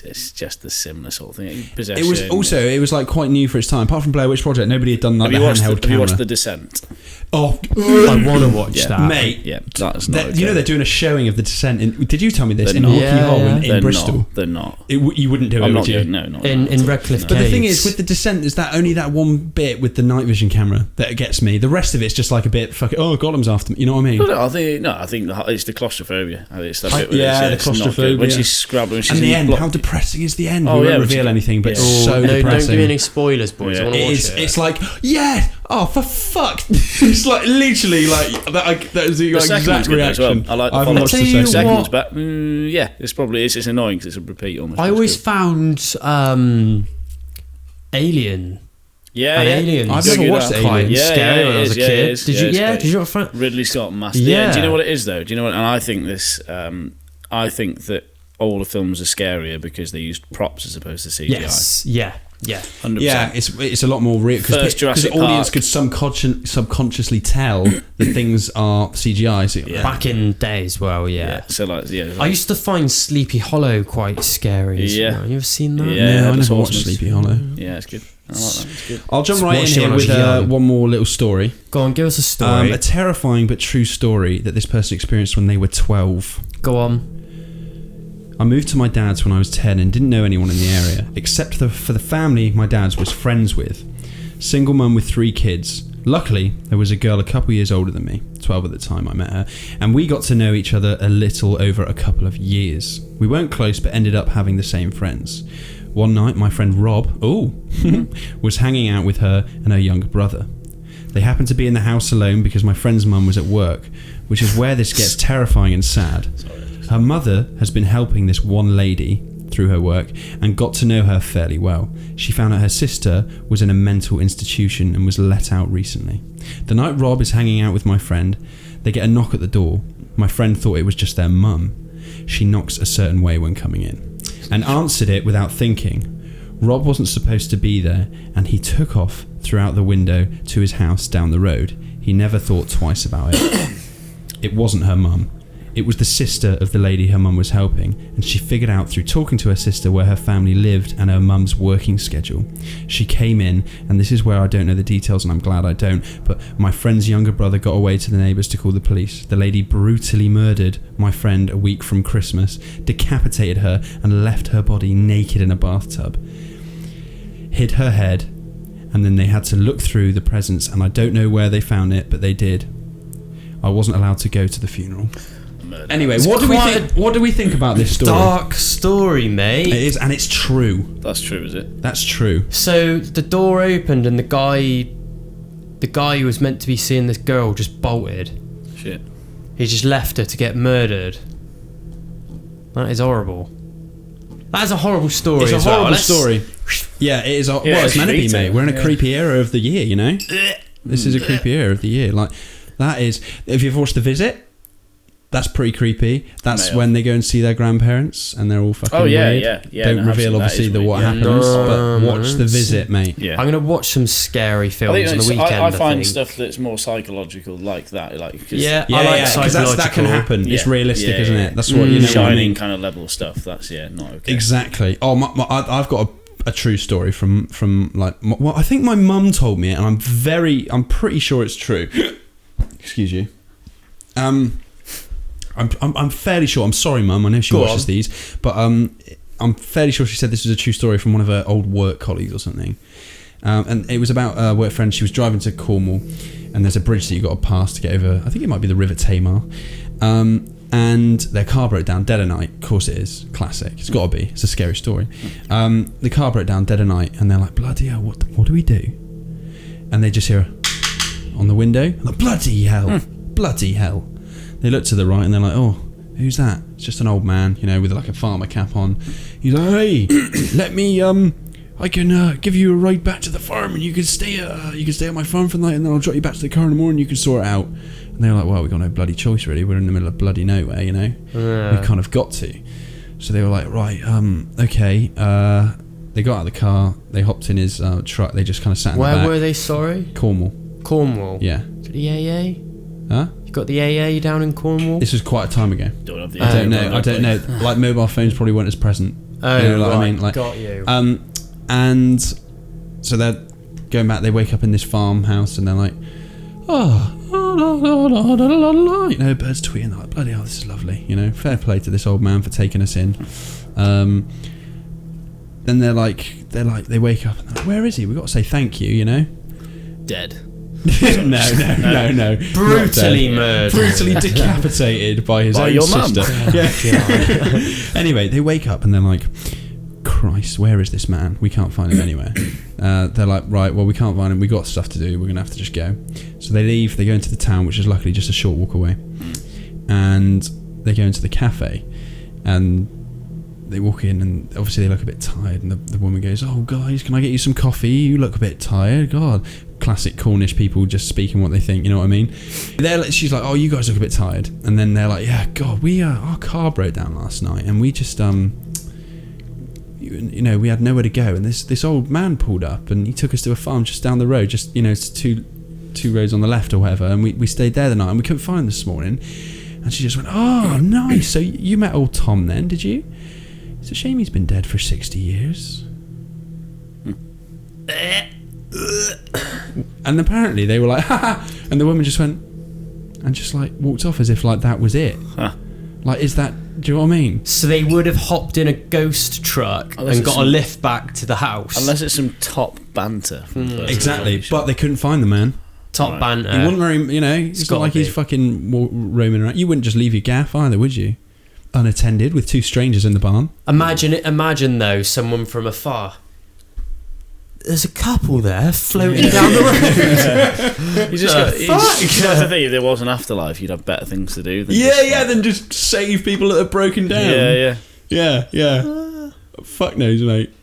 It's just a similar sort of thing. It was also, it was like quite new for its time. Apart from Blair Witch Project, nobody had done like the handheld camera. Have you watched The Descent? Oh, I want to watch that. mate. Yeah, that's not. You know they're doing a showing of The Descent. Did you tell me this? They're In not. Hockey Yeah, Hall yeah. in Bristol. They're not. You wouldn't do it, I'm not would you? doing. No, not In Redcliffe But the thing Caves. is, with The Descent, is that only that one bit with the night vision camera that gets me. The rest of it's just like a bit fucking. Oh, Gollum's after me. You know what I mean? I think it's the claustrophobia. I think it's that bit. Yeah, the it's not good. claustrophobia. When she's scrabbling, she's And the in end. block- How depressing is the end? Oh, We yeah, won't but reveal you- anything, but Yeah. it's so no, don't depressing. give me any spoilers, boys. Yeah. I want to watch It's, it. it's like, yeah, oh, for fuck. It's like literally like that is the The second exact one's good as well. reaction. I like the I haven't follow-up. watched the I'll tell you second. Second what- one's back. Yeah, it's probably it's annoying because it's a repeat almost. I always found Alien. yeah, And yeah. Aliens. I've Go never get watched that. Alien. Quite scary when I was a it is, kid. it is, Did you? it's Yeah, great. did you not find? Ridley Scott, master. Yeah. Yeah. Do you know what it is though? Do you know what? And I think this. I think that all the films are scarier because they used props as opposed to CGI. Yes. Yeah. Yeah. 100%. Yeah, it's a lot more real because First the Jurassic audience Park. could subconsciously tell that things are CGI. So, Yeah. Back in days, well, yeah. So like, yeah. I used to find Sleepy Hollow quite scary. as Yeah. well. You ever seen that? Yeah. No, I the never watched Swordsman's- Sleepy Hollow. Yeah, it's good. I like that. It's good. I'll jump Just right in watched it here when I was with young. one more little story. Go on, give us a story. A terrifying but true story that this person experienced when they were 12. Go on. I moved to my dad's when I was 10 and didn't know anyone in the area, except for the family my dad's was friends with. Single mum with 3 kids. Luckily, there was a girl a couple years older than me, 12 at the time I met her, and we got to know each other a little over a couple of years. We weren't close but ended up having the same friends. One night, my friend Rob, was hanging out with her and her younger brother. They happened to be in the house alone because my friend's mum was at work, which is where this gets terrifying and sad. Her mother has been helping this one lady through her work and got to know her fairly well. She found out her sister was in a mental institution and was let out recently. The night Rob is hanging out with my friend, they get a knock at the door. My friend thought it was just their mum. She knocks a certain way when coming in and answered it without thinking. Rob wasn't supposed to be there and he took off throughout the window to his house down the road. He never thought twice about it. It wasn't her mum. It was the sister of the lady her mum was helping, and she figured out through talking to her sister where her family lived and her mum's working schedule. She came in, and this is where I don't know the details, and I'm glad I don't, but my friend's younger brother got away to the neighbours to call the police. The lady brutally murdered my friend a week from Christmas, decapitated her, and left her body naked in a bathtub. Hid her head, and then they had to look through the presents, and I don't know where they found it, but they did. I wasn't allowed to go to the funeral. Anyway, It's what do we quite think? What do we think about this story? Dark story, mate. It is, and it's true. That's true, is it? That's true. So the door opened and the guy who was meant to be seeing this girl just bolted. Shit. He just left her to get murdered. That is horrible. That is a horrible story. It's a as well. horrible Let's- story. Yeah, it is. Well, Yeah, it's meant to be, it's mate. We're in a yeah. creepy era of the year, you know. This is a creepy era of the year. Like that is. If you've watched The Visit, that's pretty creepy. That's May when they go and see their grandparents and they're all fucking Oh, yeah, weird. yeah. Don't No, reveal absolutely, that obviously is the weird. what Yeah. happens, No, but watch The Visit, mate. Yeah. I'm gonna watch some scary films I think on the weekend. I find think. stuff that's more psychological like that. Like, 'cause Yeah, Yeah, I like yeah, because that can psychological. happen. It's Yeah, realistic, yeah, isn't yeah. it? That's what you know. What I Shining mean? kind of level stuff. That's not okay. Exactly. Oh, I've got a true story from like. Well, I think my mum told me it, and I'm pretty sure it's true. Excuse you. I'm fairly sure. I'm sorry, Mum. I know she Go watches on. these, but I'm fairly sure she said this was a true story from one of her old work colleagues or something. And it was about a work friend. She was driving to Cornwall, and there's a bridge that you got to pass to get over. I think it might be the River Tamar. And their car broke down dead of night. Of course it is. Classic. It's got to be. It's a scary story. The car broke down dead of night, and they're like, bloody hell, what do we do? And they just hear on the window, like, bloody hell, bloody hell. They look to the right, and they're like, oh, who's that? It's just an old man, you know, with like a farmer cap on. He's like, hey, let me, I can give you a ride back to the farm, and you can stay at my farm for the night, and then I'll drop you back to the car in the morning. You can sort it out. And they're like, well, we've got no bloody choice, really. We're in the middle of bloody nowhere, you know. We've kind of got to. So they were like, right, okay. They got out of the car. They hopped in his truck. They just kind of sat in the Where back. were they? Sorry, Cornwall. Cornwall. Yeah. The AA. Huh? You got the AA down in Cornwall? This was quite a time ago. Don't have the I don't internet, know. I don't know. Like mobile phones probably weren't as present. Oh, You know, like, right. I mean, like, got you. And so they're going back. They wake up in this farmhouse, and they're like, you know, birds tweeting like, bloody hell, this is lovely. You know, fair play to this old man for taking us in. Then they wake up and they're like, where is he? We've got to say thank you, you know. Dead. No. Brutally murdered. Brutally decapitated by his own your sister. mum. Yeah. Anyway, they wake up and they're like, Christ, where is this man? We can't find him anywhere. They're like, right, well, we can't find him. We got stuff to do. We're going to have to just go. So they leave. They go into the town, which is luckily just a short walk away. And they go into the cafe. And they walk in and obviously they look a bit tired. And the woman goes, oh, guys, can I get you some coffee? You look a bit tired. God. Classic Cornish people just speaking what they think, you know what I mean? She's like, oh, you guys look a bit tired. And then they're like, yeah, God, our car broke down last night. And we just... you know, we had nowhere to go, and this old man pulled up and he took us to a farm just down the road, just, you know, it's two roads on the left or whatever, and we stayed there the night and we couldn't find him this morning. And she just went, oh, nice. So you met old Tom then, did you? It's a shame he's been dead for 60 years. And apparently they were like, ha, and the woman just went and just like walked off as if like that was it. Like, is that... Do you know what I mean? So they would have hopped in a ghost truck and got a lift back to the house. Unless it's some top banter. Exactly. But they couldn't find the man. Top banter. He wasn't very... You know, it's not like he's fucking roaming around. You wouldn't just leave your gaff either, would you? Unattended with two strangers in the barn. Imagine though, someone from afar. There's a couple there floating down the road. You just got to think, if there was an afterlife, you'd have better things to do. Than just save people that are broken down. Yeah. Fuck knows, mate.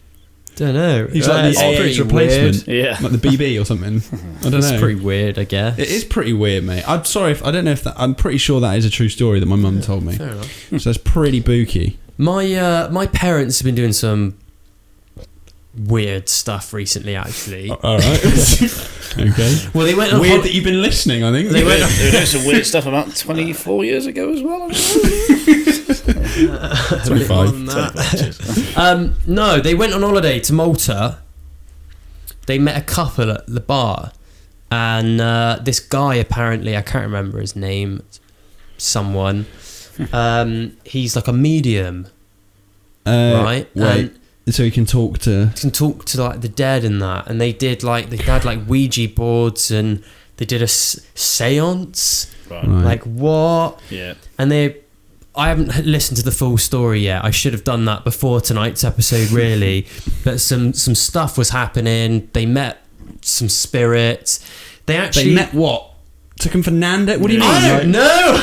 Don't know. He's like the AH replacement. Weird. Yeah. Like the BB or something. I don't know. It's pretty weird, I guess. It is pretty weird, mate. I'm sorry if I don't know if that. I'm pretty sure that is a true story that my mum told me. Fair enough. So it's pretty booky. My parents have been doing some weird stuff recently, actually. All right. Okay. Well, they went on weird that you've been listening. I think they were doing some weird stuff about 24 years ago as well. 25. No, they went on holiday to Malta. They met a couple at the bar, and this guy, apparently, I can't remember his name. Someone. He's like a medium, right? Wait. So he can talk to like the dead and that, and they had like Ouija boards and they did a seance. Right. Like what? Yeah. And I haven't listened to the full story yet. I should have done that before tonight's episode, really. But some stuff was happening. They met some spirits. They met what? Took him for Nanda? What do you mean? I don't know.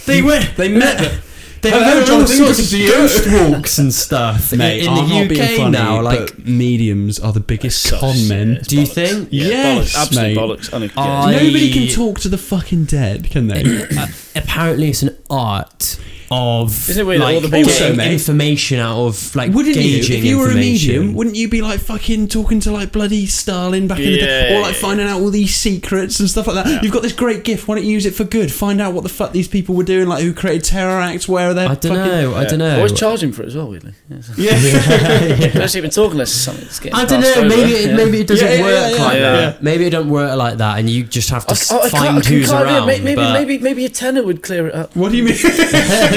They met. They have all sorts of ghost walks and stuff. Mate, in the UK funny, now. Like, but mediums are the biggest con men. Do you think? Yes, absolute mate. bollocks. Nobody can talk to the fucking dead, can they? Apparently, it's an art of Isn't it weird like all the people getting mate, information out of like wouldn't gauging you? If you were a information. medium, wouldn't you be like fucking talking to like bloody Stalin back in the day, or like finding out all these secrets and stuff like that? Yeah. You've got this great gift. Why don't you use it for good? Find out what the fuck these people were doing, like who created terror acts, where are they? I don't know. Always charging for it as well, weirdly. Yeah. Let's even talking unless something's getting. I don't know. Maybe it doesn't work like that. Yeah. Maybe it don't work like that, and you just have to find who's around. Maybe a tenor would clear it up. What do you mean?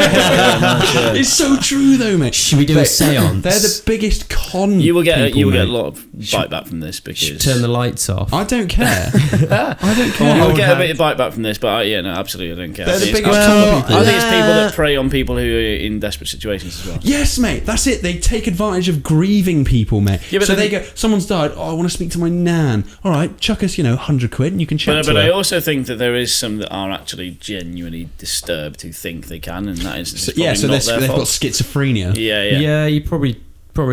It's so true though, mate. Should we do a seance? They're the biggest con. You will get a mate. lot of bite back from this because turn the lights off. I don't care. I don't care. You'll get a bit of bite back from this, but absolutely, I don't care. They're the biggest I con people. think it's people that prey on people who are in desperate situations as well. Yes, mate. That's it. They take advantage of grieving people, mate. Yeah, so they go, someone's died. Oh, I want to speak to my nan. All right, chuck us, £100 and you can chat to her. But I also think that there is some that are actually genuinely disturbed who think they can, and that is so they've got schizophrenia. Yeah. You probably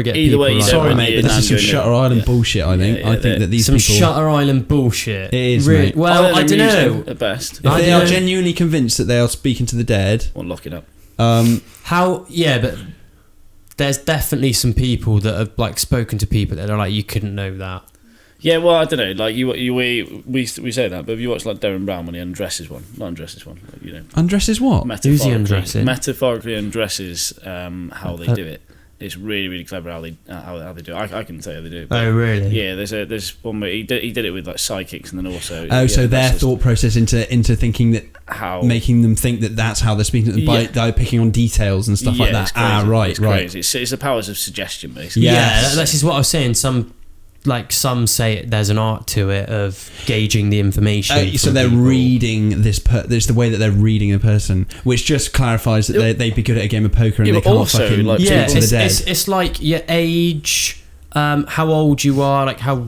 get either people way. like sorry, that. mate, but this is some Shutter Island bullshit. I think. I think that these some people Shutter Island bullshit. It is, mate. Well, I don't know. At best, if they are genuinely convinced that they are speaking to the dead, or lock it up. But there's definitely some people that have like spoken to people that are like, you couldn't know that. Yeah, well, I don't know. Like we say that, but if you watch like Derren Brown when he undresses one, undresses what? Who's he undressing? Metaphorically undresses how they do it. It's really, really clever how they do it. I can tell you they do it. Oh, really? Yeah, there's one where he did it with like psychics, and then also. So their thought process into thinking that making them think that that's how they're speaking to them by picking on details and stuff like that. Right. It's the powers of suggestion, basically. Yeah, that's just what I was saying. Some say there's an art to it of gauging the information. So they're reading this. It's the way that they're reading a person, which just clarifies that they'd be good at a game of poker and they can't fucking talk to the dead. It's like your age, how old you are, like how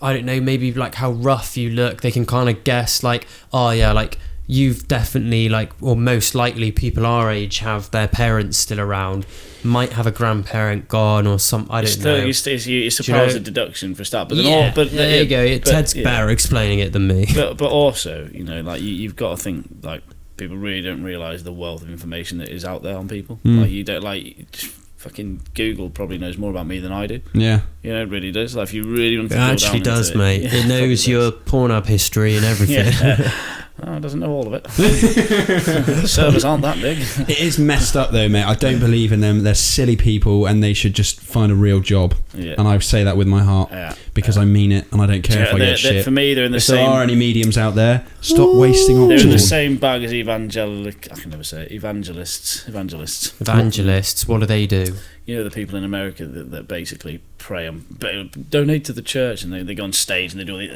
I don't know, maybe like how rough you look. They can kind of guess like, oh yeah, like you've definitely or most likely people our age have their parents still around. Might have a grandparent gone or some. I don't know. It's the powers of deduction for a start, but there you go. Ted's better explaining it than me. But also, you've got to think like people really don't realise the wealth of information that is out there on people. Like you don't fucking Google probably knows more about me than I do. Yeah, it really does. Like if you really want to, it actually does, mate. It knows your Pornhub history and everything. Yeah. Oh, it doesn't know all of it. Servers aren't that big. It is messed up though, mate. I don't believe in them. They're silly people and they should just find a real job. Yeah. And I say that with my heart because I mean it and I don't care if I get shit. For me, they're in the same... If there are any mediums out there, stop wasting options. They're in the same bag as evangelists. Evangelists, what do they do? The people in America that basically pray and donate to the church, and they go on stage and they do all those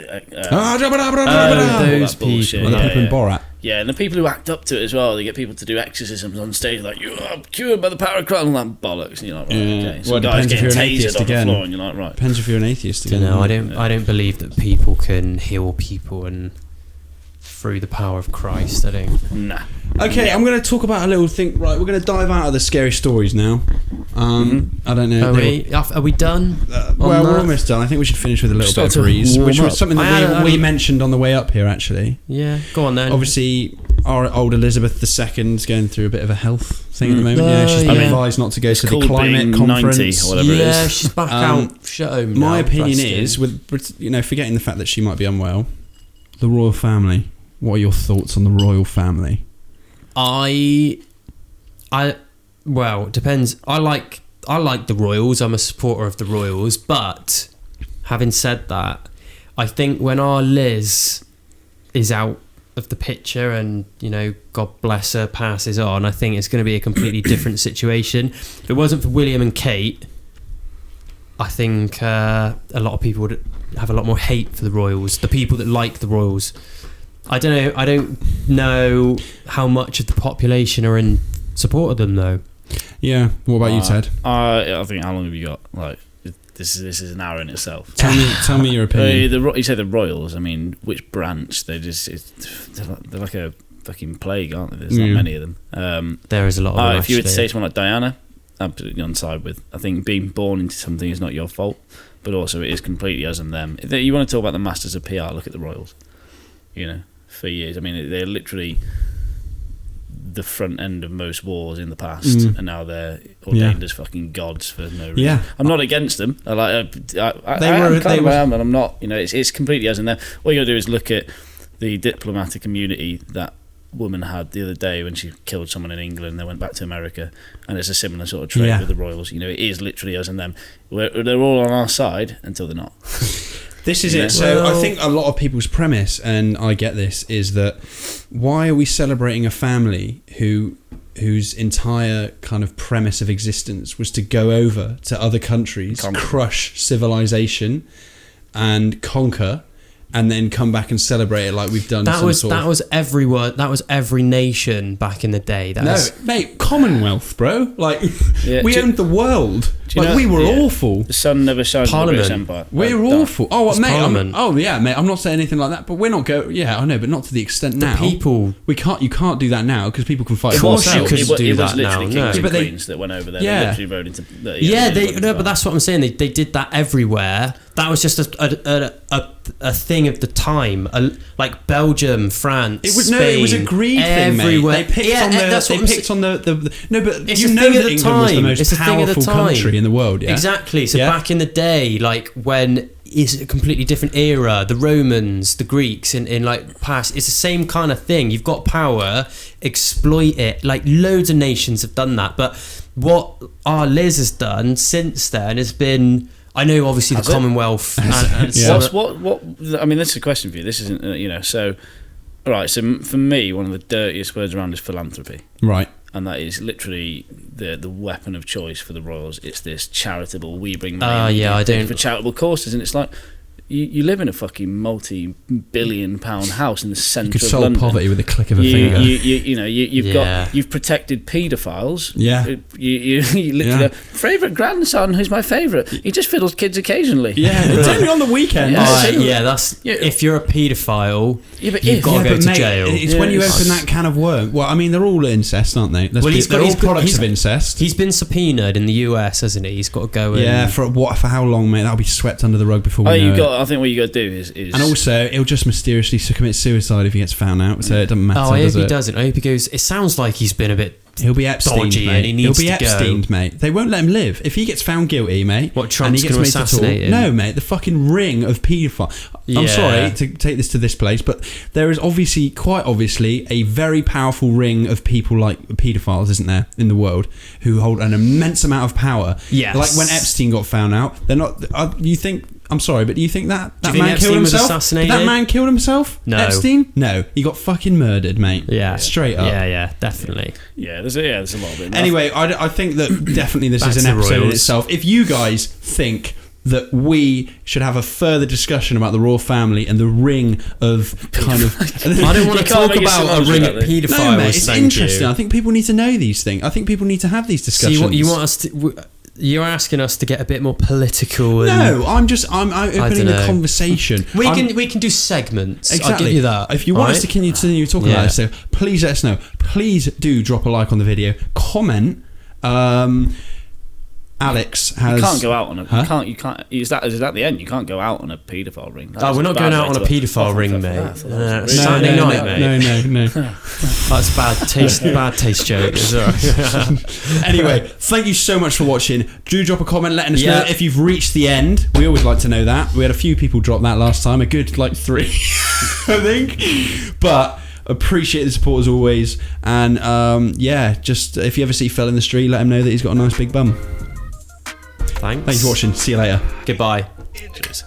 people. The people in Borat. Yeah, and the people who act up to it as well. They get people to do exorcisms on stage, like you are cured by the power of Christ, and all that bollocks. And you're like, right, okay. So guys getting tasered on the floor, and you're like, right. Depends if you're an atheist again. No, I don't believe that people can heal people and through the power of Christ. I don't. Nah. Okay, I'm going to talk about a little thing. Right, we're going to dive out of the scary stories now. I don't know. Are we done? Well, we're almost done. I think we should finish with a little bit of breeze, which was something that we mentioned on the way up here, actually. Yeah, go on then. Obviously, our old Elizabeth II's going through a bit of a health thing at the moment. She's been advised not to go to the climate conference. 90 or whatever it is. Yeah, she's back out. Shut home now. My opinion is, with forgetting the fact that she might be unwell, the royal family. What are your thoughts on the royal family? Well, it depends. I like the royals. I'm a supporter of the royals, but having said that, I think when our Liz is out of the picture and God bless her, passes on, I think it's going to be a completely different situation. If it wasn't for William and Kate, I think a lot of people would have a lot more hate for the royals. The people that like the royals. I don't know how much of the population are in support of them though. Yeah. What about you, Ted? I think how long have you got? Like this is an hour in itself. Tell me your opinion. You say the royals. I mean, which branch? They're like a fucking plague, aren't they? There's not many of them. There is a lot of them. If you were to say someone like Diana, absolutely on side with. I think being born into something is not your fault, but also it is completely us and them. If you want to talk about the masters of PR, look at the royals. For years. I mean, they're literally the front end of most wars in the past, and now they're ordained as fucking gods for no reason. Yeah. I'm not against them. I am, and I'm not. It's completely as in them. All you got to do is look at the diplomatic immunity that woman had the other day when she killed someone in England. They went back to America, and it's a similar sort of trait with the royals. It is literally us and them. They're all on our side until they're not. This is it. So I think a lot of people's premise, and I get this, is that why are we celebrating a family whose entire kind of premise of existence was to go over to other countries, crush civilization, and conquer, and then come back and celebrate it like we've done. That was everyone. That was every nation back in the day. Mate, Commonwealth, bro. Like we owned the world. We were awful. The sun never shines on the British Empire. We're awful. Oh, mate. Mate. I'm not saying anything like that, but we're not going. Yeah, I know, but not to the extent now. People, we can't. You can't do that now because people can fight. Of course, you could do that now. Kings and queens that went over there. They literally rode into. But that's what I'm saying. They did that everywhere. That was just a a thing of the time. Like Belgium, France, It was Spain, it was a greed everywhere. thing, mate. They picked on the no, but It's you a know thing that of the England was the time. most It's a thing of the powerful time. country in the world. Yeah, Exactly. So Yeah. back in the day, like when it's a completely different era, the Romans, the Greeks in like past, it's the same kind of thing. You've got power, exploit it. Like loads of nations have done that, but what our Liz has done since then has been, I know obviously the Commonwealth and Yeah. What I mean, this is a question for you. This isn't so right. So for me, one of the dirtiest words around is philanthropy. right. And that is literally the weapon of choice for the Royals. It's this charitable, we bring money I don't for charitable causes, and it's like you live in a fucking multi-billion-pound house in the centre You could of solve London. poverty with a click of a finger. You've protected paedophiles. Yeah. You literally Yeah. favourite grandson, who's my favourite. He just fiddles kids occasionally. Yeah, it's only on the weekend. that's Yeah. if you're a paedophile, Yeah, but you've got to go to jail. It's when you open that can of worms. Well, I mean, they're all incest, aren't they? They're all products of incest. He's been subpoenaed in the US, hasn't he? He's got to go in. Yeah, for how long, mate? That'll be swept under the rug before we know it. I think what you got to do is And also, he'll just mysteriously commit suicide if he gets found out, so it doesn't matter. I hope does he it? doesn't. I hope he goes. It sounds like he's been a bit. He'll be Epsteined, dodgy mate. and he needs He'll be to go. Epsteined, mate. They won't let him live if he gets found guilty, mate. What, Trump's and he gets gonna made to assassinate talk. him? No, mate. The fucking ring of paedophile. I'm Yeah. sorry to take this to this place, but there is quite obviously, a very powerful ring of people like paedophiles, isn't there, in the world, who hold an immense amount of power. Yes. Like when Epstein got found out, they're not. You think? I'm sorry, but do you think that Do you think man Epstein killed was himself? assassinated? That man killed himself? No. Epstein? No. He got fucking murdered, mate. Yeah. Straight up. Yeah, definitely. there's a lot of it. Anyway, I think that definitely this Back is to an the episode in Royals. itself. If you guys think that we should have a further discussion about the royal family and the ring of kind of... I don't want to You can't talk make it about a synonymous ring about of it. paedophiles. No, mate, it's thank interesting. you. I think people need to know these things. I think people need to have these discussions. See what you want us to. You're asking us to get a bit more political. And No, I'm opening the know. conversation. we can do segments. Exactly. I'll give you that. If you want us to alright? continue talking about this, so please let us know. Please do drop a like on the video. Comment. Alex has. You can't go out on a. Huh? You can't. Is that the end? You can't go out on a paedophile ring. That Oh, is we're a not bad going out way on a to- paedophile ring, mate. No, Saturday night, mate. No. That's bad taste. Bad taste joke. It's all right. Anyway, thank you so much for watching. Do drop a comment letting us Yeah. know if you've reached the end. We always like to know that. We had a few people drop that last time, a good 3 I think, but appreciate the support as always. And just if you ever see Phil in the street, let him know that he's got a nice big bum. Thanks. Thanks for watching. See you later. Goodbye. Cheers.